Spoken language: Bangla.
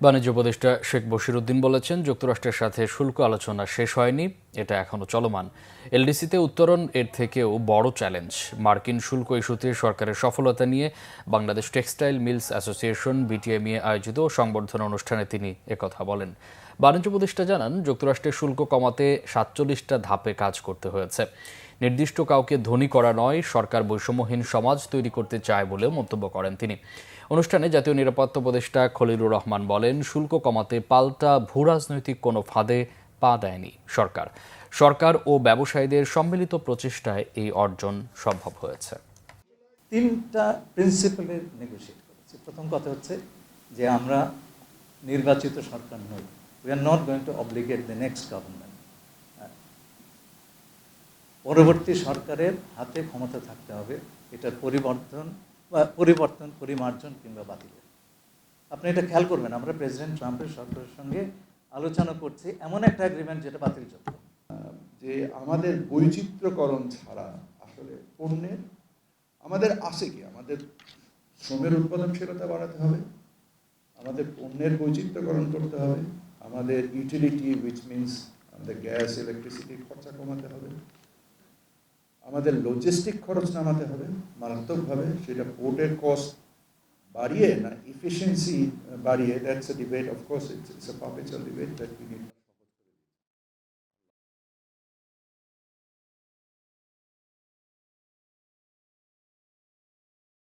বাণিজ্য উপদেষ্টা শেখ বশিরউদ্দিন বলেছেন, যুক্তরাষ্ট্রের সাথে শুল্ক আলোচনা শেষ হয়নি, এটা এখনো চলমান। এলডিসিতে উত্তরণ এর থেকেও বড় চ্যালেঞ্জ। মার্কিন শুল্ক ইস্যুতে সরকারের সফলতা নিয়ে Bangladesh textile mills association BTMEA আয়োজিত সংবর্ধনা অনুষ্ঠানে তিনি একথা বলেন। বাণিজ্য উপদেষ্টা জানান, যুক্তরাষ্ট্রের শুল্ক কমাতে ৪৭টা ধাপে কাজ করতে হয়েছে। নির্দিষ্ট কাউকে ধনী করা নয়, সরকার বৈষম্যহীন সমাজ তৈরি করতে চায় বলেও মন্তব্য করেন তিনি। অনুষ্ঠানে জাতীয় নিরাপত্তা উপদেষ্টা খলিলুর রহমান বলেন, শুল্ক কমাতে পাল্টা ভূরাজনৈতিক কোনো ফাঁদে পা দেয়নি সরকার। সরকার ও ব্যবসায়ীদের সম্মিলিত প্রচেষ্টায় এই অর্জন সম্ভব হয়েছে। তিনটা প্রিন্সিপালে নেগোশিয়েট করেছি। প্রথম কথা হচ্ছে যে আমরা নির্বাচিত সরকার নই, we are not going to obligate the next government. পরবর্তী সরকারের হাতে ক্ষমতা থাকতে হবে এটার পরিবর্তন পরিমার্জন কিংবা বাতিলের। আপনি এটা খেয়াল করবেন, আমরা প্রেসিডেন্ট ট্রাম্পের সরকারের সঙ্গে আলোচনা করছি এমন একটা এগ্রিমেন্ট যেটা বাতিলযোগ্য। যে আমাদের বৈচিত্র্যকরণ ছাড়া আসলে পণ্যের আমাদের আছে কি, আমাদের শ্রমের উৎপাদনশীলতা বাড়াতে হবে, আমাদের পণ্যের বৈচিত্র্যকরণ করতে হবে, আমাদের ইউটিলিটি উইচ মিনস আমাদের গ্যাস ইলেকট্রিসিটির খরচা কমাতে হবে, আমাদের লজিস্টিক খরচ নামাতে হবে মারাত্মকভাবে, সেটা পোর্টের কস্ট বাড়িয়ে না এফিসিয়েন্সি বাড়িয়ে। That's a debate, of course it's a perpetual debate that we need